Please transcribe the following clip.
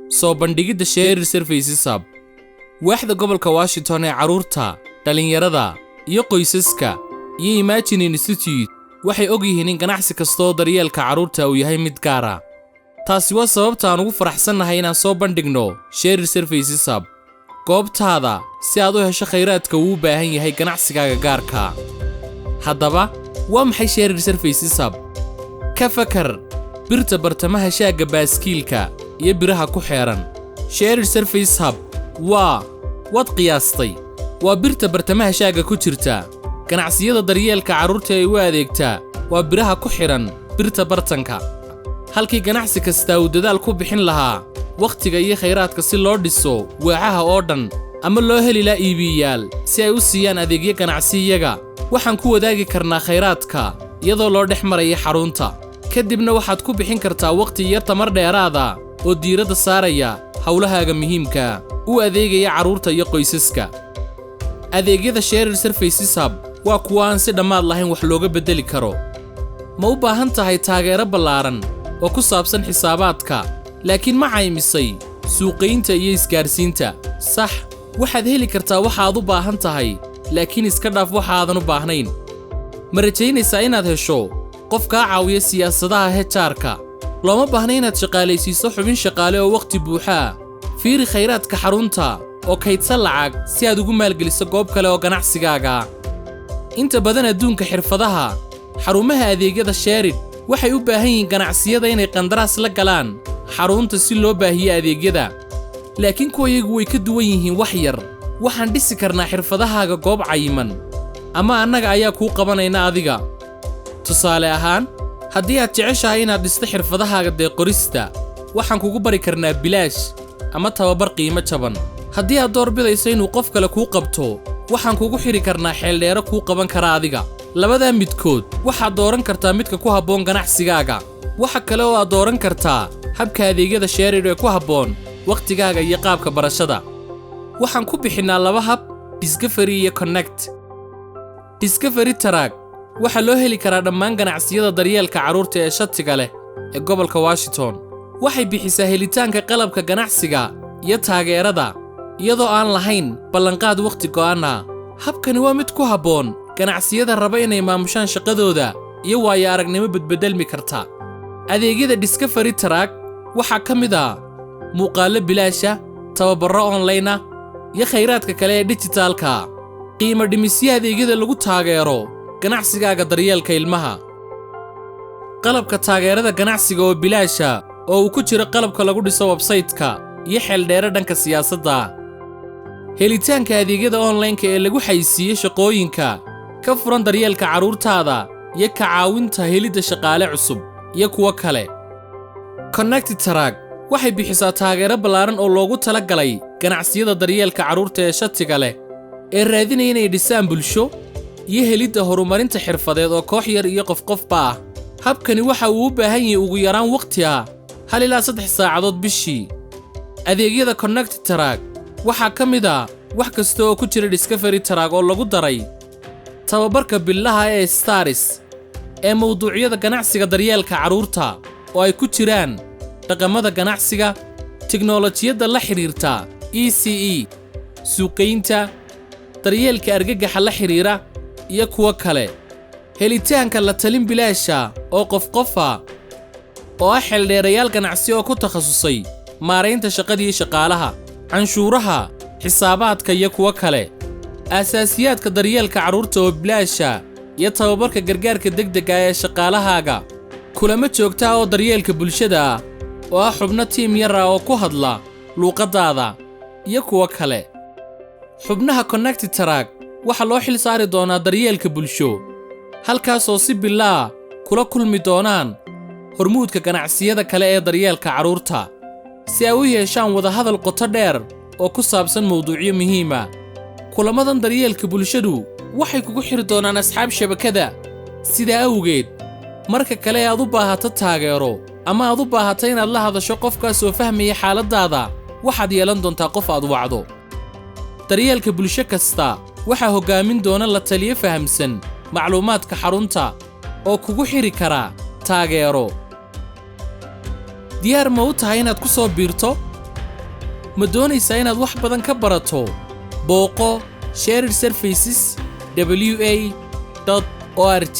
soo bandhigidda Shared Services Hub. Waaxda gobolka Washington ee carruurta, dhalinyarada, iyo qoysaska, iyo Imagine Institute waxay og yihiin in ganacsi kastoo daryeelka carruurta uu yahay mid gaar ah. taasi waa sababta aan ugu faraxsanahay inaan soo bandhigno Shared Services Hub, goobtaada si aad u hesho khayraadka uu u baahan yahay ganacsigaaga gaarka. Haddaba, waa maxay Shared Services Hub? Ka fakar birta bartamaha shaaga baaskiilka iyo biraha ku xeeran. Shared Services Hub waad qiyaastay, waa birta bartamaha shaaga ku jirta. Ganacsiyada daryeelka carruurta ee u adeegta waa biraha ku xiran birta bartanka. halkii ganacsi kasta uu dadaal ku bixin lahaa waqtiga iyo khayraadka si loo dhiso waaxaha oo dhan ama loo heli lahaa iibiyaal si ay u siiyaan adeegyo ganacsiyaga, waxaan ku wadaagi karnaa khayraadka iyadoo loo dhex maraya xarunta. kadibna waxaad ku bixin kartaa waqti iyo tamar dheeraada oo diiradda saaraya hawlahaaga muhiimka u adeegaya carruurta iyo qoysaska. adeegyada Shared Services Hub waa kuwa aan si dhammaad lahayn wax looga bedeli karo. ma u baahan tahay taageero ballaaran oo ku saabsan xisaabaadka, laakiin ma caymisay suuqaynta iyo isgaarsiinta? sax, waxaad heli kartaa waxa aad u baahan tahay, laakiin iska dhaaf waxa aadan u baahnayn. ma rajaynaysaa inaad hesho qof kaa caawiya siyaasadaha HR-ka? looma baahna inaad shaqaalaysiiso xubin shaqaale oo waqti buuxa. fiiri khayraadka xarunta oo kaydsan lacag si aad ugu maalgeliso goob kale oo ganacsigaaga. inta badan adduunka xirfadaha, xarumaha adeegyada Shared waxay u baahan yihiin ganacsiyada inay qandaraas la galaan xarunta si loo baahiyo adeegyada. laakiin kuwa iyagu way ka duwan yihiin wax yar. waxaan dhisi karnaa xirfadahaaga goob cayiman, ama annaga ayaa kuu qabanayna adiga. tusaale ahaan, haddii aad jeceshahay inaad dhisto xirfadahaaga deeqorista, waxaan kugu bari karnaa bilaash ama tababar qiimo jaban. haddii aad doorbidayso inuu qof kale kuu qabto, waxaan kugu xiri karnaa xeeldheero kuu qaban kara adiga. labadaa midkood waxaad dooran kartaa midka ku habboon ganacsigaaga. waxa kale oo aad dooran kartaa habka adeegyada Shared ee ku habboon waqtigaaga iyo qaabka barashada. waxaan ku bixinnaa 2 hab, Discovery iyo Connect. Discovery Track waxaa loo heli karaa dhammaan ganacsiyada daryeelka carruurta ee shatiga leh ee gobolka Washington. waxay bixisaa helitaanka qalabka ganacsiga iyo taageerada iyadoo aan lahayn ballanqaad waqti go'an ah. habkani waa mid ku habboon ganacsiyada raba inay maamushaan shaqadooda iyo waayo aragnimo bedbedelmi karta. adeegyada Discovery Track waxaa ka mid ah muuqaallo bilaasha, tababarro online ah, iyo khayraadka kale ee dijitaalka. qiimo dhimisyo adeegyada lagu taageero ganacsigaaga daryeelka ilmaha. qalabka taageerada ganacsiga oo bilaasha oo uu ku jiro qalabka lagu dhiso website-ka iyo xeeldheere dhanka siyaasadda. helitaanka adeegyada online-ka ee lagu xayisiiyo shaqooyinka ka furan daryeelka carruurtaada iyo ka caawinta helidda shaqaale cusub iyo kuwo kale. Connect Track waxay bixisaa taageero ballaaran oo loogu talagalay ganacsiyada daryeelka carruurta ee shatiga leh ee raadinaya inay dhisaan bulsho iyo helidda horumarinta xirfadeed oo koox yar iyo qofba ah. habkani waxa uu u baahan yahay ugu yaraan waqti ah 1 ilaa 3 saacadood bishii. adeegyada Connect Track waxaa ka mid ah wax kasta oo ku jira Discovery Track oo lagu daray tababarka billaha ee Stars ee mawduucyada ganacsiga daryeelka carruurta oo ay ku jiraan dhaqamada ganacsiga, tiknoolajiyadda la xiriirta ECE, suuqaynta, daryeelka argagaxa la xiriira iyo kuwo kale. helitaanka la talin bilaasha oo qof ah oo ah xeeldheerayaal ganacsi oo ku takhasusay maaraynta shaqadii shaqaalaha, canshuuraha, xisaabaadka iyo kuwo kale. asaasiyaadka daryeelka carruurta oo bilaasha iyo tababarka gargaarka degdega ee shaqaalahaaga. kulamo joogta oo daryeelka bulshada ah oo ah xubno tiim yar ah oo ku hadla luuqadaada iyo kuwo kale. xubnaha Connect Track waxaa loo xil saari doonaa daryeelka bulsho, halkaasoo si bilaa kula kulmi doonaan hormuudka ganacsiyada kale ee daryeelka carruurta si ay u yeeshaan wadahadal qoto dheer oo ku saabsan mawduucyo muhiim ah. kulamadan daryeelka bulshadu waxay kugu xiri doonaan asxaab shabakada. sidaa awgeed, marka kale aad u baahato taageero ama aad u baahato inaad la hadasho qofkaas oo fahmaya xaaladaada, waxaad yeelan doontaa qof aad wacdo. daryeelka bulsho kasta waxaa hoggaamin doona la taliye fahamsan macluumaadka xarunta oo kugu xiri kara taageero. diyaar ma u tahay inaad ku soo biirto? ma doonaysaa inaad wax badan ka barato booqo shared surfaces wa.org